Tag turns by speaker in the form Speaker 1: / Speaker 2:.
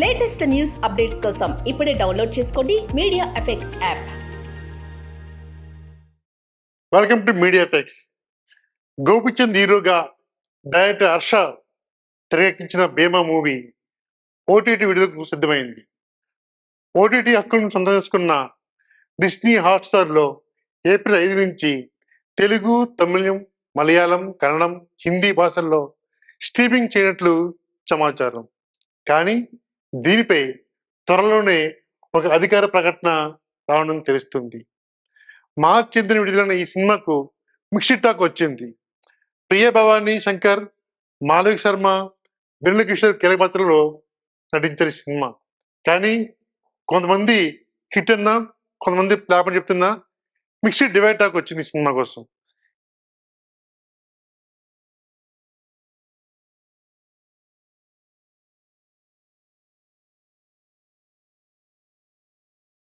Speaker 1: Latest news updates కోసం ఇప్పుడే download చేసుకోండి media effects app.
Speaker 2: Welcome to media effects. Gopichand హీరోగా డైరెక్టర్ హర్ష తెరకెక్కించిన భీమా మూవీ ఓటీటీ విడుదలకు సిద్ధమైంది. ఓటీటీ హక్కులను సొంతం చేసుకున్న డిస్నీ హాట్స్టార్లో ఏప్రిల్ 5 నుంచి తెలుగు, తమిళం, మలయాళం, కన్నడం, హిందీ భాషల్లో స్ట్రీమింగ్ చేయనట్లు సమాచారం. కానీ దీనిపై త్వరలోనే ఒక అధికార ప్రకటన రావడం తెలుస్తుంది. మార్చి 8న విడుదలైన ఈ సినిమాకు మిక్స్డ్ టాక్ వచ్చింది. ప్రియ భవానీ శంకర్, మాధవ్ శర్మ, బిర్ల కిషోర్ కీలక పాత్రలో నటించిన సినిమా. కానీ కొంతమంది హిట్ అన్నా, కొంతమంది ఫ్లాప్ అని చెప్తున్నా మిక్స్డ్ డివైడ్ టాక్ వచ్చింది ఈ సినిమా కోసం.